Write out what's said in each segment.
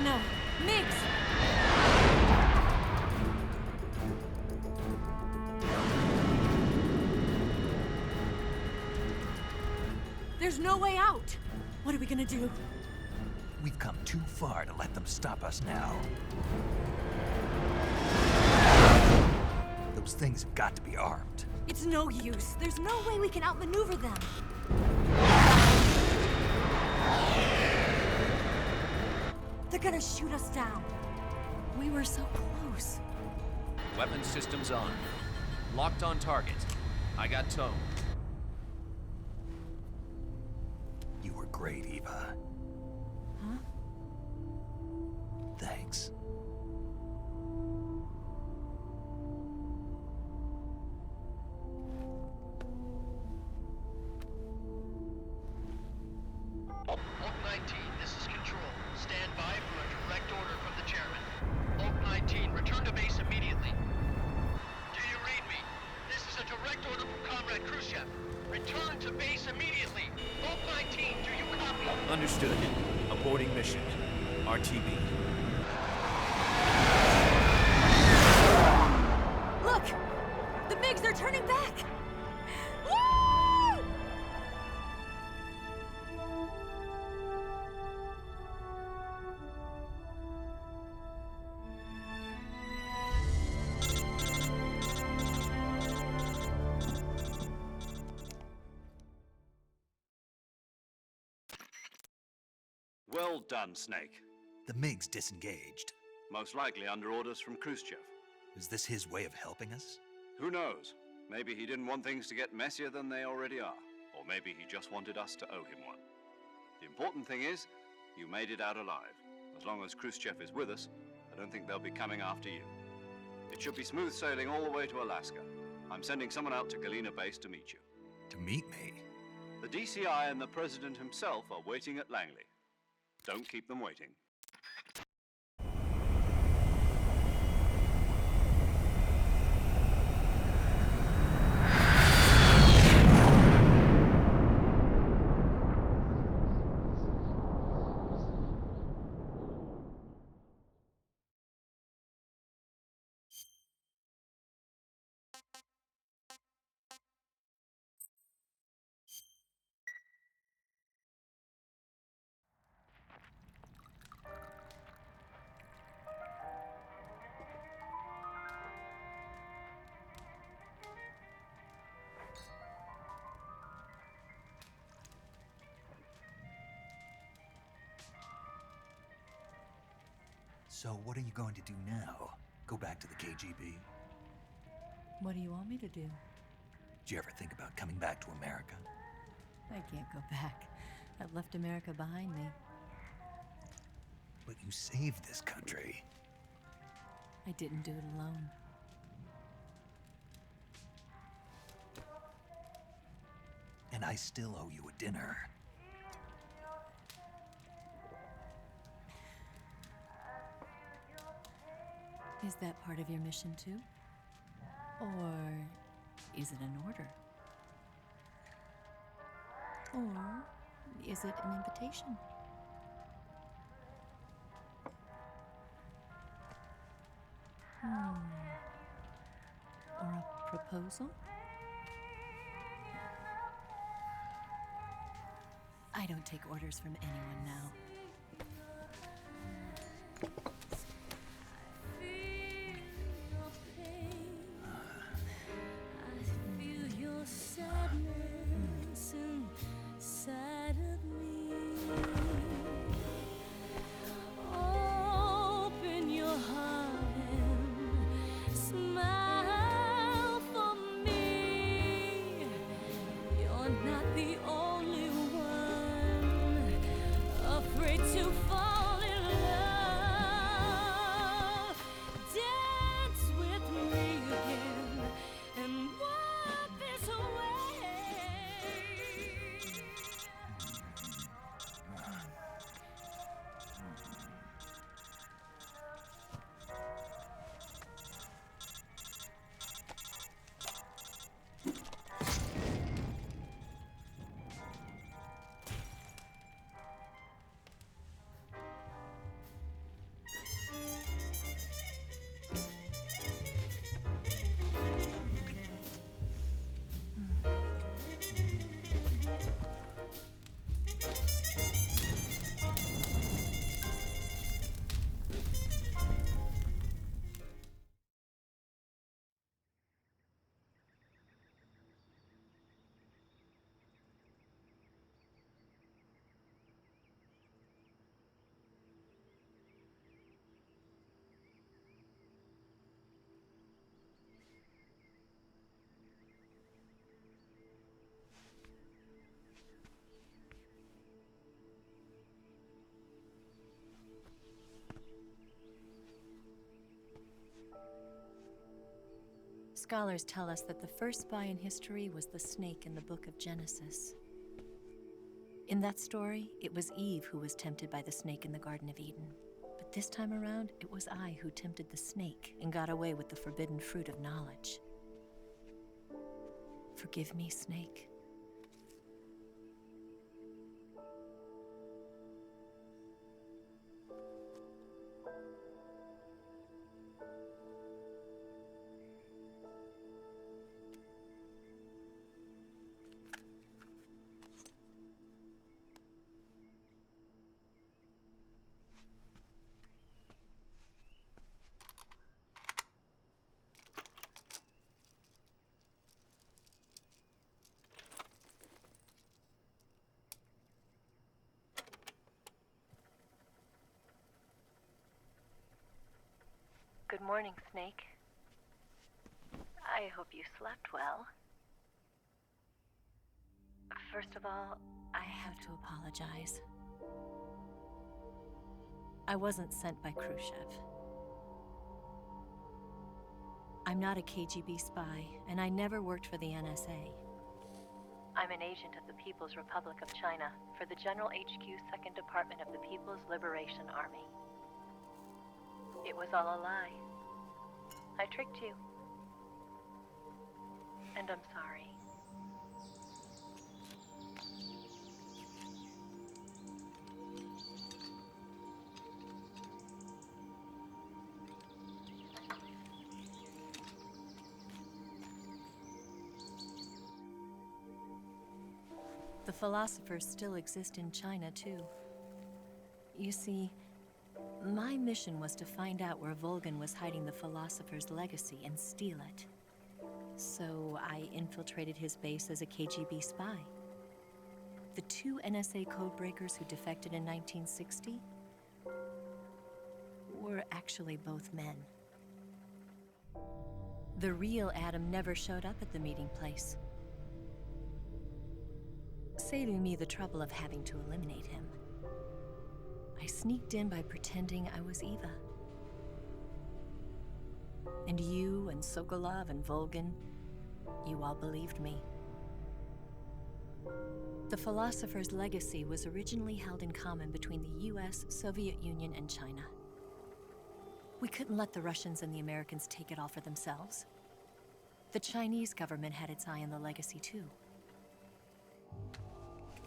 no. Miggs! There's no way out! What are we gonna do? We've come too far to let them stop us now. Those things have got to be armed. It's no use. There's no way we can outmaneuver them. They're gonna shoot us down. We were so close. Weapon systems on. Locked on target. I got tone. You were great, Eva. Huh? Thanks. Oak 19, this is Control. Stand by for a direct order from the chairman. Oak 19, return to base immediately. Do you read me? This is a direct order from Comrade Khrushchev. Return to base immediately. Oak 19, do you copy? Understood. Aborting mission. RTB. Look! The MiGs are turning back! Woo! Well done, Snake. The MiGs disengaged. Most likely under orders from Khrushchev. Is this his way of helping us? Who knows? Maybe he didn't want things to get messier than they already are. Or maybe he just wanted us to owe him one. The important thing is, you made it out alive. As long as Khrushchev is with us, I don't think they'll be coming after you. It should be smooth sailing all the way to Alaska. I'm sending someone out to Galena Base to meet you. To meet me? The DCI and the President himself are waiting at Langley. Don't keep them waiting. So what are you going to do now? Go back to the KGB? What do you want me to do? Did you ever think about coming back to America? I can't go back. I've left America behind me. But you saved this country. I didn't do it alone. And I still owe you a dinner. Is that part of your mission too? Or is it an order? Or is it an invitation? Or a proposal? I don't take orders from anyone now. To fall in love. Scholars tell us that the first spy in history was the snake in the book of Genesis. In that story, it was Eve who was tempted by the snake in the Garden of Eden. But this time around, it was I who tempted the snake and got away with the forbidden fruit of knowledge. Forgive me, Snake. Good morning, Snake. I hope you slept well. First of all, I have to apologize. I wasn't sent by Khrushchev. I'm not a KGB spy, and I never worked for the NSA. I'm an agent of the People's Republic of China for the General HQ 2nd Department of the People's Liberation Army. It was all a lie. I tricked you. And I'm sorry. The philosophers still exist in China, too. You see, my mission was to find out where Volgin was hiding the philosopher's legacy and steal it. So I infiltrated his base as a KGB spy. The 2 NSA codebreakers who defected in 1960 were actually both men. The real Adam never showed up at the meeting place, saving me the trouble of having to eliminate him. I sneaked in by pretending I was Eva. And you and Sokolov and Volgin, you all believed me. The philosopher's legacy was originally held in common between the US, Soviet Union, and China. We couldn't let the Russians and the Americans take it all for themselves. The Chinese government had its eye on the legacy too.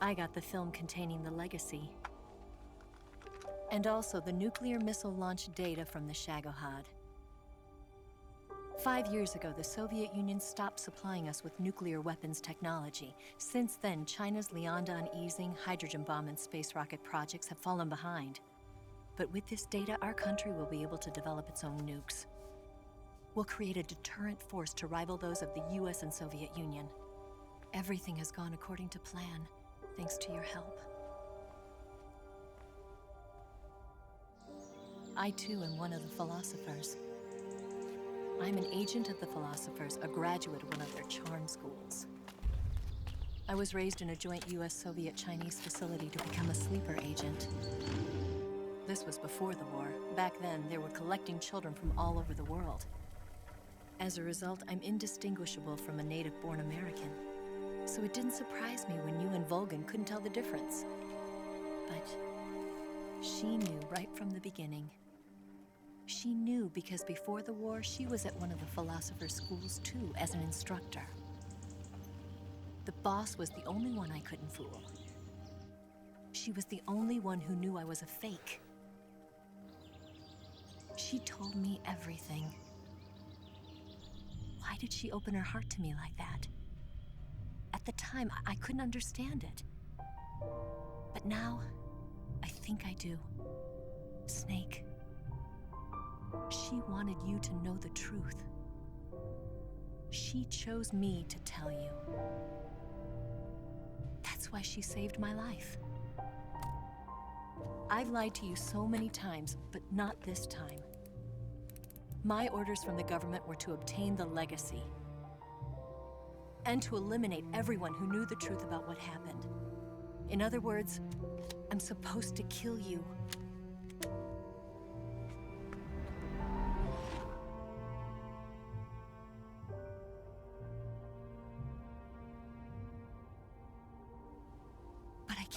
I got the film containing the legacy, and also the nuclear missile launch data from the Shagohod. 5 years ago, the Soviet Union stopped supplying us with nuclear weapons technology. Since then, China's Liaodong easing, hydrogen bomb, and space rocket projects have fallen behind. But with this data, our country will be able to develop its own nukes. We'll create a deterrent force to rival those of the US and Soviet Union. Everything has gone according to plan, thanks to your help. I too am one of the philosophers. I'm an agent of the philosophers, a graduate of one of their charm schools. I was raised in a joint US-Soviet-Chinese facility to become a sleeper agent. This was before the war. Back then, they were collecting children from all over the world. As a result, I'm indistinguishable from a native-born American. So it didn't surprise me when you and Volgin couldn't tell the difference. But she knew right from the beginning. She knew because before the war, she was at one of the philosopher's schools too, as an instructor. The boss was the only one I couldn't fool. She was the only one who knew I was a fake. She told me everything. Why did she open her heart to me like that? At the time, I couldn't understand it. But now, I think I do. Snake. She wanted you to know the truth. She chose me to tell you. That's why she saved my life. I've lied to you so many times, but not this time. My orders from the government were to obtain the legacy and to eliminate everyone who knew the truth about what happened. In other words, I'm supposed to kill you.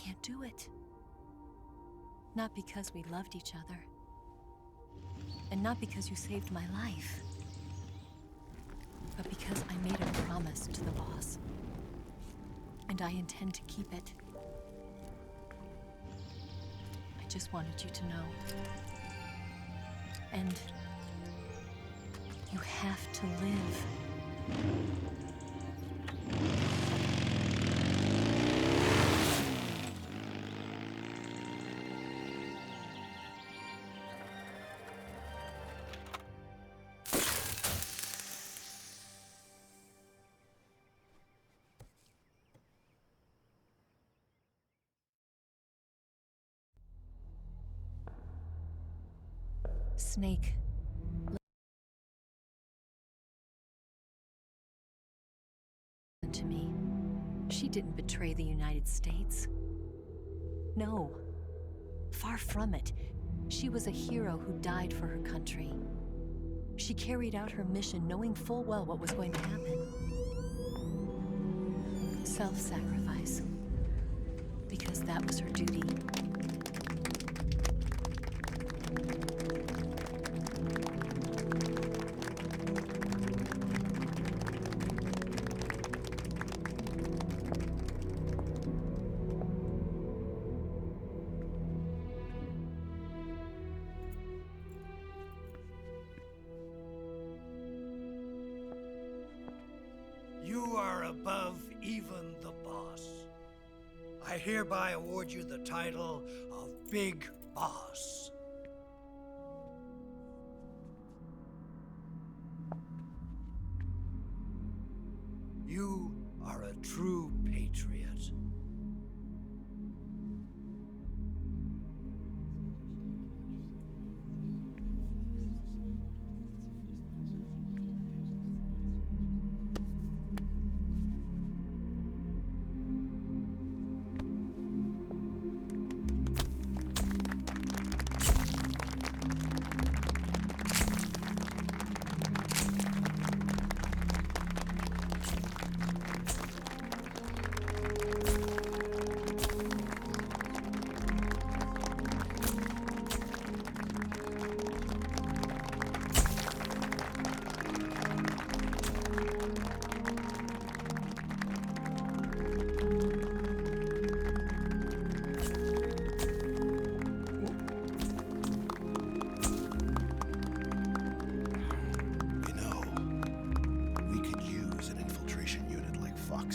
can't do it. Not because we loved each other. And not because you saved my life. But because I made a promise to the boss. And I intend to keep it. I just wanted you to know. And you have to live. Snake. Listen to me. She didn't betray the United States. No. Far from it. She was a hero who died for her country. She carried out her mission knowing full well what was going to happen. Self-sacrifice. Because that was her duty. You are above even the boss. I hereby award you the title of Big Boss. You are a true patriot.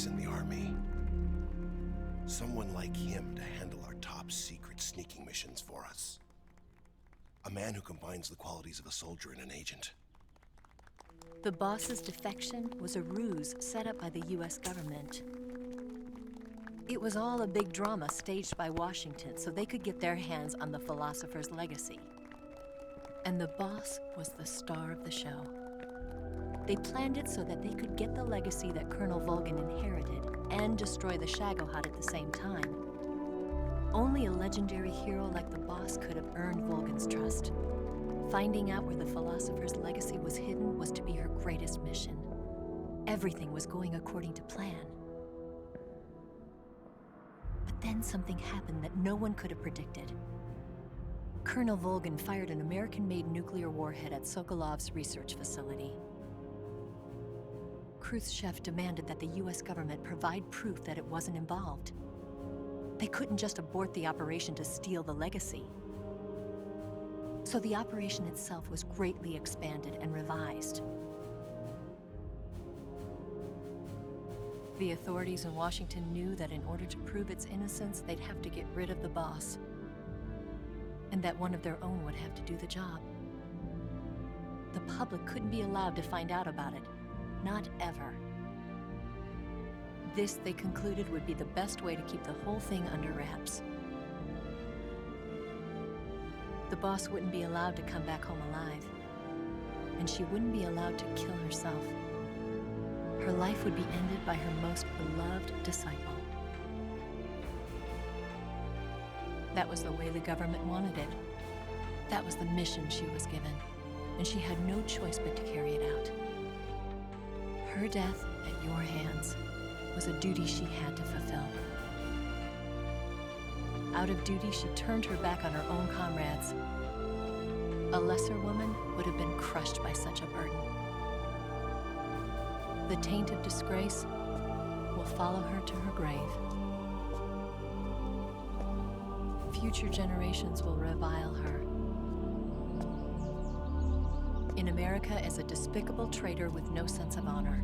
In the Army. Someone like him to handle our top secret sneaking missions for us. A man who combines the qualities of a soldier and an agent. The boss's defection was a ruse set up by the US government. It was all a big drama staged by Washington so they could get their hands on the philosopher's legacy. And the boss was the star of the show. They planned it so that they could get the legacy that Colonel Volgin inherited and destroy the Shagohod at the same time. Only a legendary hero like the boss could have earned Volgin's trust. Finding out where the philosopher's legacy was hidden was to be her greatest mission. Everything was going according to plan. But then something happened that no one could have predicted. Colonel Volgin fired an American-made nuclear warhead at Sokolov's research facility. Khrushchev demanded that the US government provide proof that it wasn't involved. They couldn't just abort the operation to steal the legacy. So the operation itself was greatly expanded and revised. The authorities in Washington knew that in order to prove its innocence, they'd have to get rid of the boss. And that one of their own would have to do the job. The public couldn't be allowed to find out about it. Not ever. This, they concluded, would be the best way to keep the whole thing under wraps. The boss wouldn't be allowed to come back home alive. And she wouldn't be allowed to kill herself. Her life would be ended by her most beloved disciple. That was the way the government wanted it. That was the mission she was given. And she had no choice but to carry it out. Her death at your hands was a duty she had to fulfill. Out of duty, she turned her back on her own comrades. A lesser woman would have been crushed by such a burden. The taint of disgrace will follow her to her grave. Future generations will revile her. In America as a despicable traitor with no sense of honor.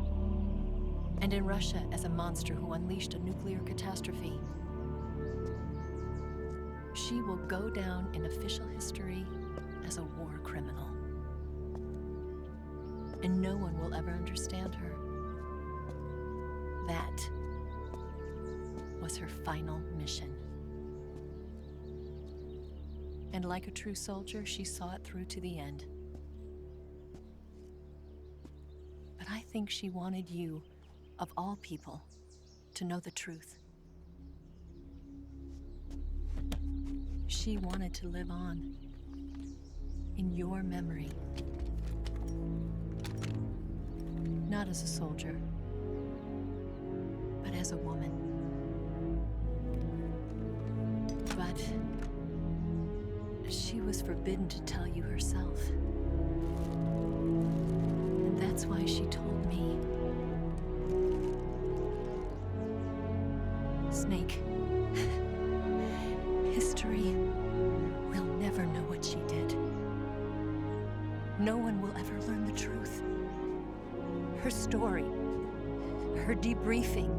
And in Russia as a monster who unleashed a nuclear catastrophe. She will go down in official history as a war criminal. And no one will ever understand her. That was her final mission. And like a true soldier, she saw it through to the end. But I think she wanted you, of all people, to know the truth. She wanted to live on in your memory. Not as a soldier, but as a woman. But she was forbidden to tell you herself. And that's why she told me. Snake, history will never know what she did. No one will ever learn the truth. Her story, her debriefing,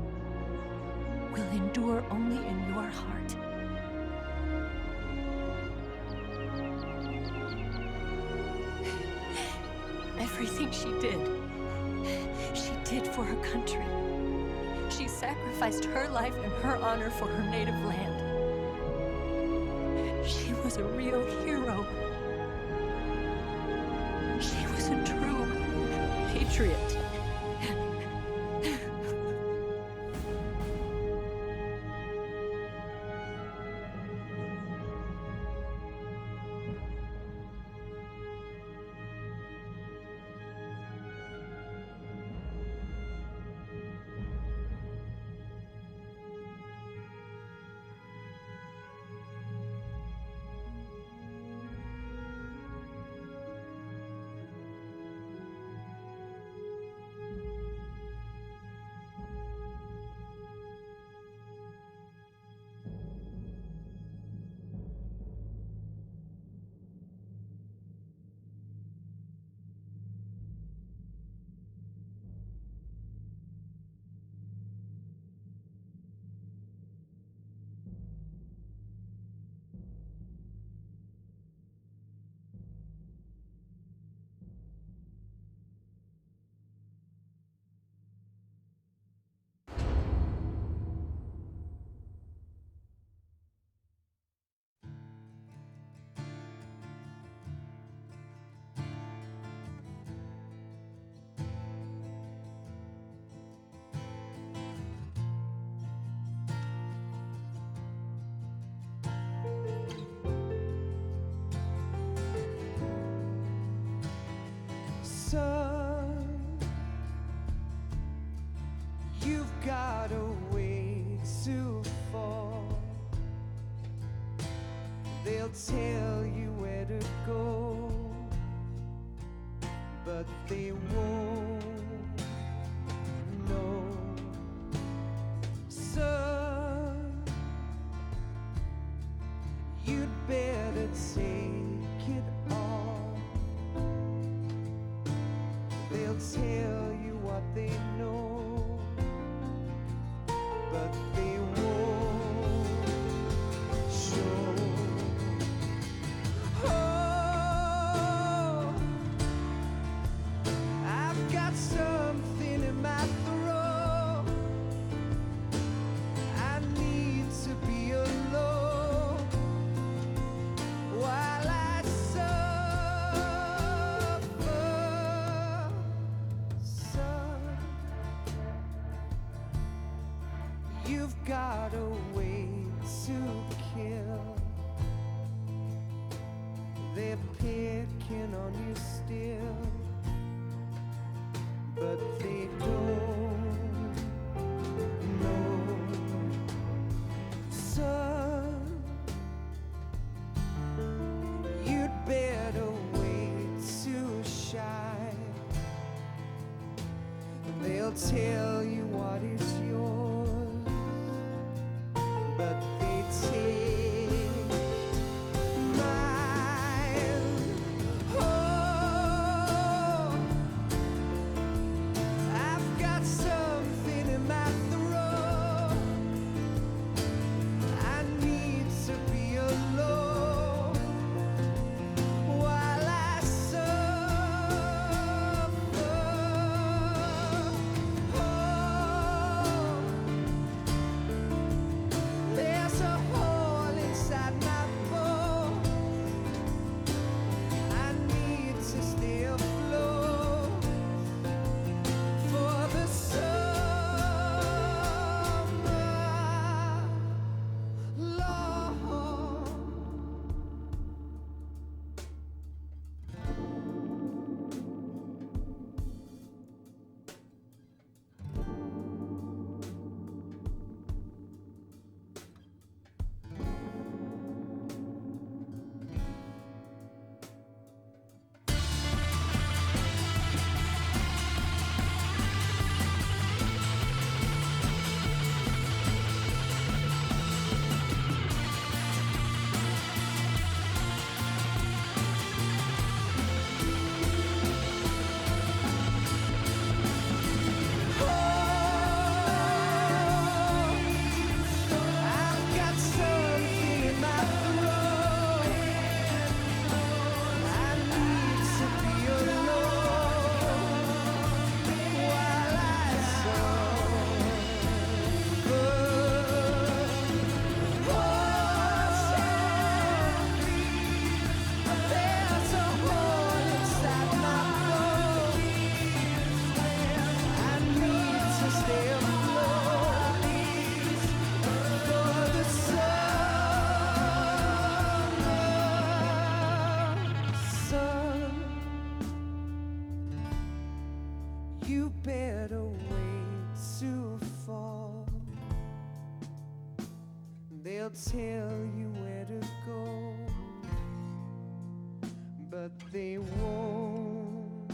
will endure only in your heart. Everything she did for her country. She sacrificed her life and her honor for her native land. She was a real hero. She was a true patriot. Son, you've got a way to fall. They'll tell you where to go, but they won't know. Son, you'd better take it all. They'll tell you what they know, but they won't show. Oh, I've got something in my throat. I need to be alone. Why? tell you where to go, but they won't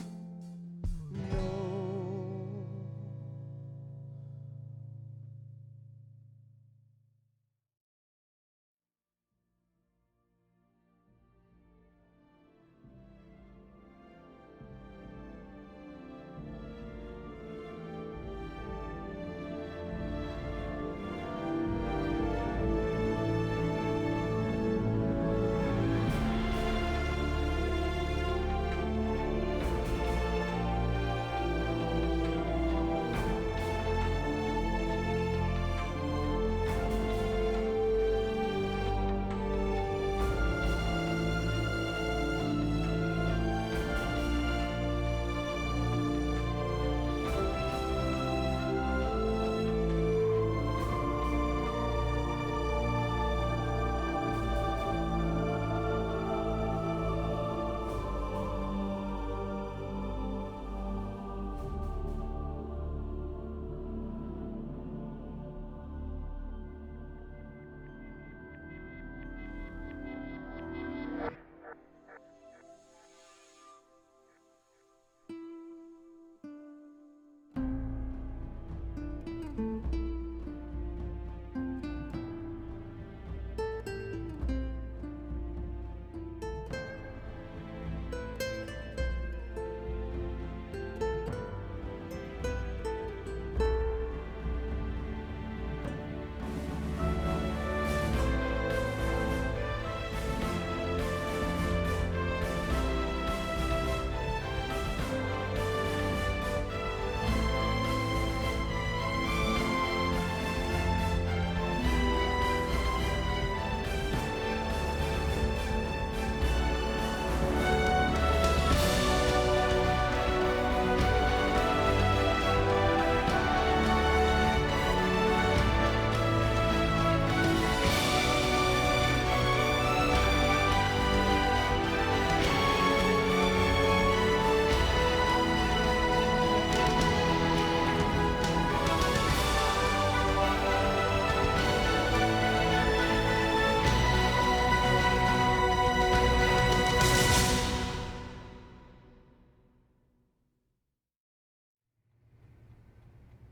know.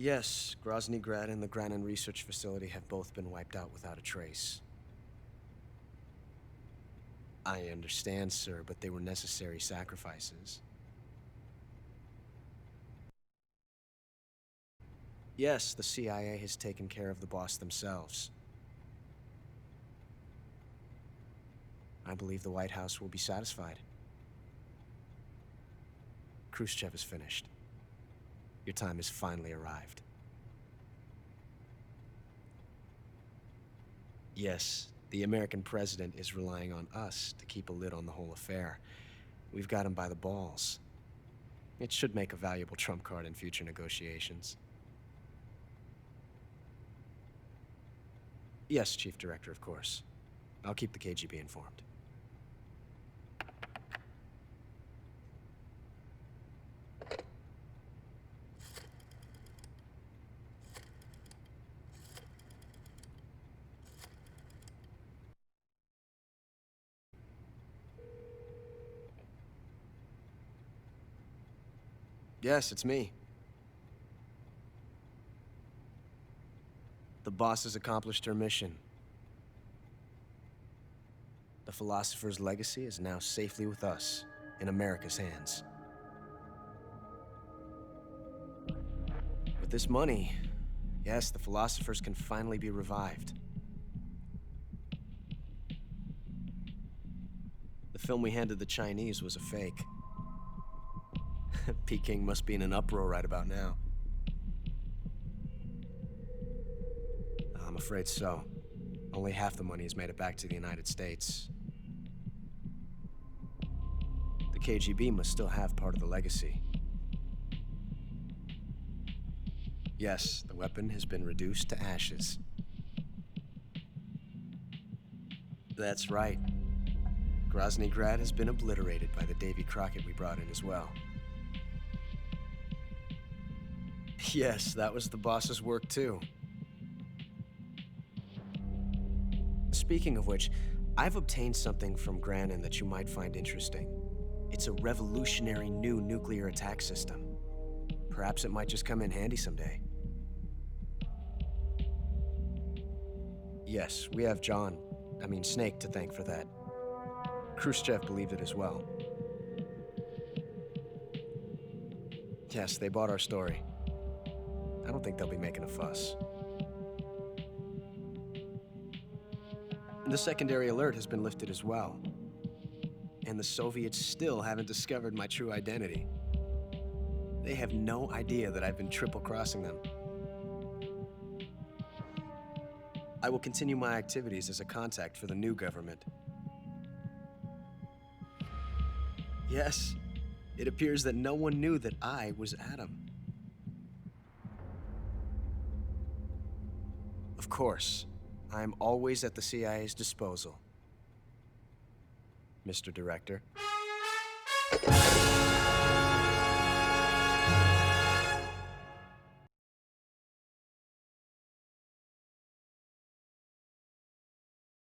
Yes, Grozny Grad and the Granin Research Facility have both been wiped out without a trace. I understand, sir, but they were necessary sacrifices. Yes, the CIA has taken care of the boss themselves. I believe the White House will be satisfied. Khrushchev is finished. Your time has finally arrived. Yes, the American president is relying on us to keep a lid on the whole affair. We've got him by the balls. It should make a valuable trump card in future negotiations. Yes, Chief Director, of course. I'll keep the KGB informed. Yes, it's me. The boss has accomplished her mission. The philosopher's legacy is now safely with us, in America's hands. With this money, yes, the philosophers can finally be revived. The film we handed the Chinese was a fake. Peking must be in an uproar right about now. I'm afraid so. Only half the money has made it back to the United States. The KGB must still have part of the legacy. Yes, the weapon has been reduced to ashes. That's right. Grozny Grad has been obliterated by the Davy Crockett we brought in as well. Yes, that was the boss's work too. Speaking of which, I've obtained something from Granin that you might find interesting. It's a revolutionary new nuclear attack system. Perhaps it might just come in handy someday. Yes, we have Snake to thank for that. Khrushchev believed it as well. Yes, they bought our story. I don't think they'll be making a fuss. The secondary alert has been lifted as well. And the Soviets still haven't discovered my true identity. They have no idea that I've been triple-crossing them. I will continue my activities as a contact for the new government. Yes, it appears that no one knew that I was Adam. Of course, I'm always at the CIA's disposal, Mr. Director.